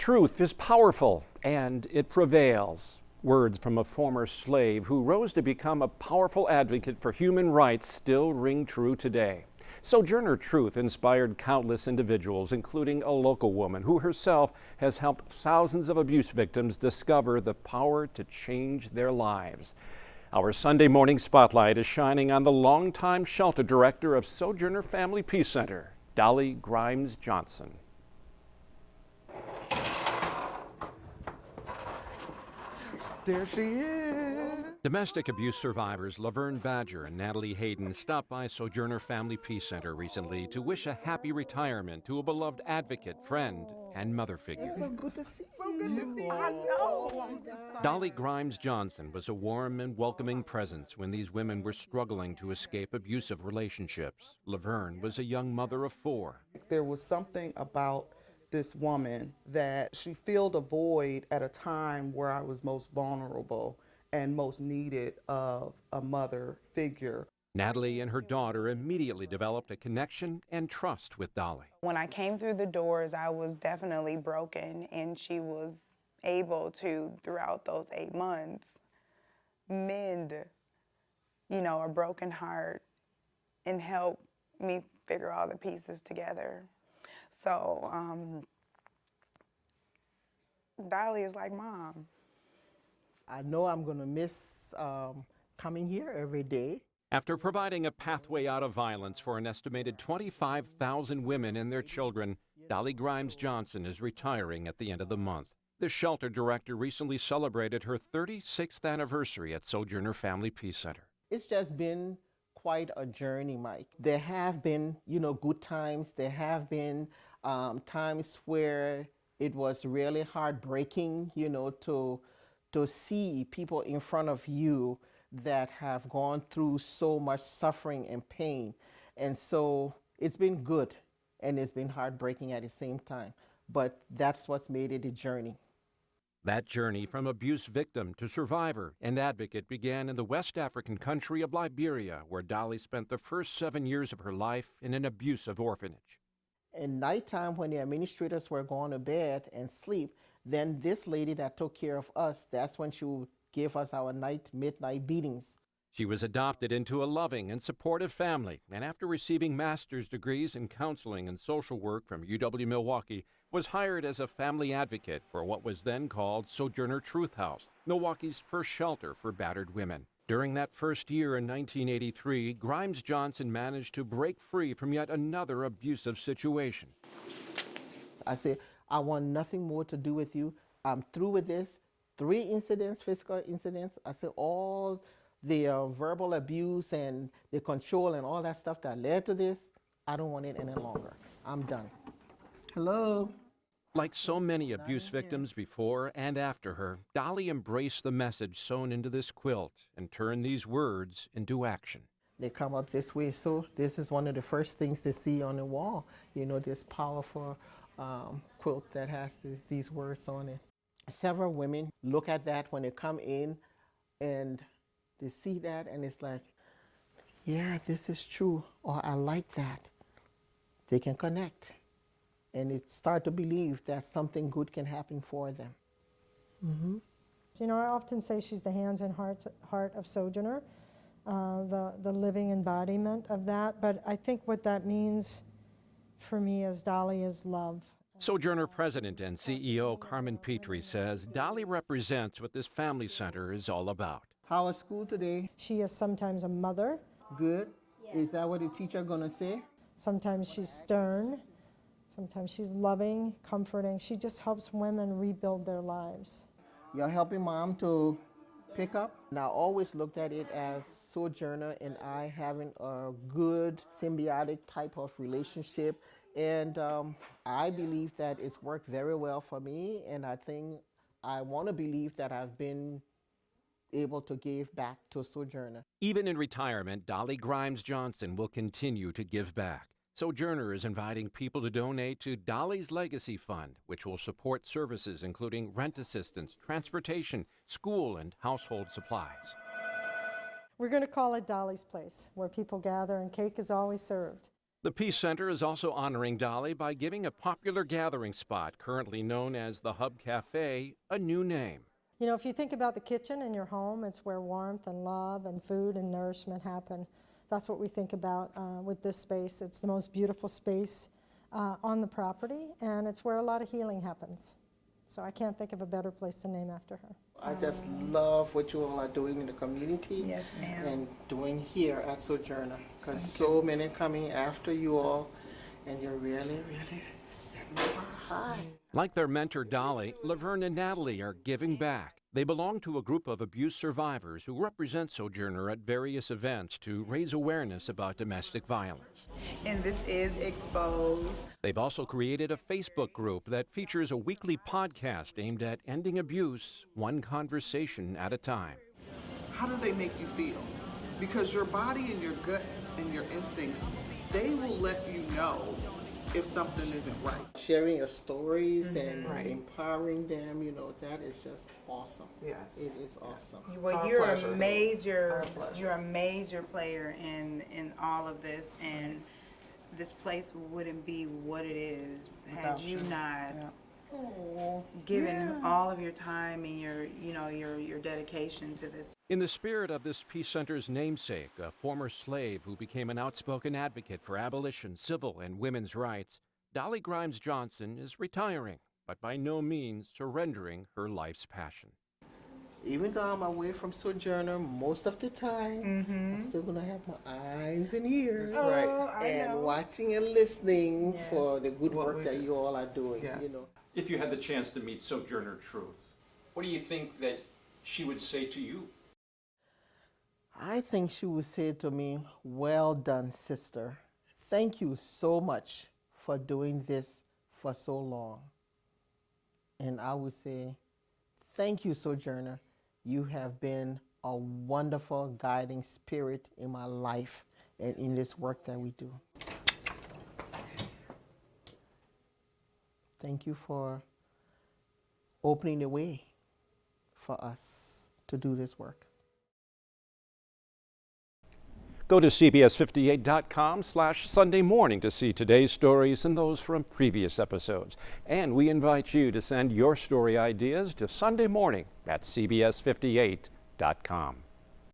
Truth is powerful and it prevails. Words from a former slave who rose to become a powerful advocate for human rights still ring true today. Sojourner Truth inspired countless individuals, including a local woman who herself has helped thousands of abuse victims discover the power to change their lives. Our Sunday morning spotlight is shining on the longtime shelter director of Sojourner Family Peace Center, Dolly Grimes-Johnson. There she is. Domestic abuse survivors Laverne Badger and Natalie Hayden stopped by Sojourner Family Peace Center recently to wish a happy retirement to a beloved advocate, friend, and mother figure. It's so good to see you. So good to see you. I know. I'm so excited. Dolly Grimes-Johnson was a warm and welcoming presence when these women were struggling to escape abusive relationships. Laverne was a young mother of 4. There was something about this woman that she filled a void at a time where I was most vulnerable and most needed of a mother figure. Natalie and her daughter immediately developed a connection and trust with Dolly. When I came through the doors, I was definitely broken, and she was able to, throughout those 8 months, mend, a broken heart and help me figure all the pieces together. So, Dolly is like Mom. I know I'm going to miss coming here every day. After providing a pathway out of violence for an estimated 25,000 women and their children, Dolly Grimes-Johnson is retiring at the end of the month. The shelter director recently celebrated her 36th anniversary at Sojourner Family Peace Center. It's just been quite a journey, Mike. There have been, good times. There have been times where it was really heartbreaking, to see people in front of you that have gone through so much suffering and pain. And so it's been good and it's been heartbreaking at the same time. But that's what's made it a journey. That journey from abuse victim to survivor and advocate began in the West African country of Liberia, where Dolly spent the first 7 years of her life in an abusive orphanage. At nighttime, when the administrators were going to bed and sleep, then this lady that took care of us, that's when she would give us our midnight beatings. She was adopted into a loving and supportive family, and after receiving master's degrees in counseling and social work from UW-Milwaukee, was hired as a family advocate for what was then called Sojourner Truth House, Milwaukee's first shelter for battered women. During that first year in 1983, Grimes-Johnson managed to break free from yet another abusive situation. I said, I want nothing more to do with you. I'm through with this. 3 incidents, physical incidents. I said all the verbal abuse and the control and all that stuff that led to this, I don't want it any longer. I'm done. Hello. Like so many abuse victims before and after her, Dolly embraced the message sewn into this quilt and turned these words into action. They come up this way, so this is one of the first things they see on the wall, this powerful quilt that has these words on it. Several women look at that when they come in and they see that and it's like, yeah, this is true, or I like that. They can connect and they start to believe that something good can happen for them. Mm-hmm. I often say she's the hands and heart of Sojourner, the living embodiment of that. But I think what that means for me as Dolly is love. Sojourner President and CEO Carmen Petrie says Dolly represents what this family center is all about. How was school today? She is sometimes a mother. Good. Yeah. Is that what the teacher gonna say? Sometimes she's stern. Sometimes she's loving, comforting. She just helps women rebuild their lives. You're helping Mom to pick up? And I always looked at it as Sojourner and I having a good symbiotic type of relationship. And I believe that it's worked very well for me, and I want to believe that I've been able to give back to Sojourner. Even in retirement, Dolly Grimes-Johnson will continue to give back. Sojourner is inviting people to donate to Dolly's Legacy Fund, which will support services including rent assistance, transportation, school, and household supplies. We're going to call it Dolly's Place, where people gather and cake is always served. The Peace Center is also honoring Dolly by giving a popular gathering spot, currently known as the Hub Cafe, a new name. You know, if you think about the kitchen in your home, it's where warmth and love and food and nourishment happen. That's what we think about with this space. It's the most beautiful space on the property, and it's where a lot of healing happens. So I can't think of a better place to name after her. I just love what you all are doing in the community. Yes, ma'am. And doing here at Sojourner, because so many coming after you all, and you're really, really setting the bar high. Like their mentor Dolly, Laverne and Natalie are giving back. They belong to a group of abuse survivors who represent Sojourner at various events to raise awareness about domestic violence. And this is Exposed. They've also created a Facebook group that features a weekly podcast aimed at ending abuse, one conversation at a time. How do they make you feel? Because your body and your gut and your instincts, they will let you know if something isn't right. Sharing your stories and empowering them, you know, that is just awesome. Yes. It is awesome. Well, our you're pleasure. a major, Our pleasure. you're a major player in all of this, and this place wouldn't be what it is had Without you you. not Yeah. given all of your time and your dedication to this. In the spirit of this Peace Center's namesake, a former slave who became an outspoken advocate for abolition, civil, and women's rights, Dolly Grimes-Johnson is retiring, but by no means surrendering her life's passion. Even though I'm away from Sojourner most of the time, I'm still going to have my eyes and ears I and know. watching and listening Yes. for the good What work we that do. you all are doing. Yes. You know. If you had the chance to meet Sojourner Truth, what do you think that she would say to you? I think she would say to me, "Well done, sister. Thank you so much for doing this for so long." And I would say, "Thank you, Sojourner. You have been a wonderful guiding spirit in my life and in this work that we do. Thank you for opening the way for us to do this work." Go to CBS58.com/Sunday morning to see today's stories and those from previous episodes. And we invite you to send your story ideas to Sunday morning at CBS58.com.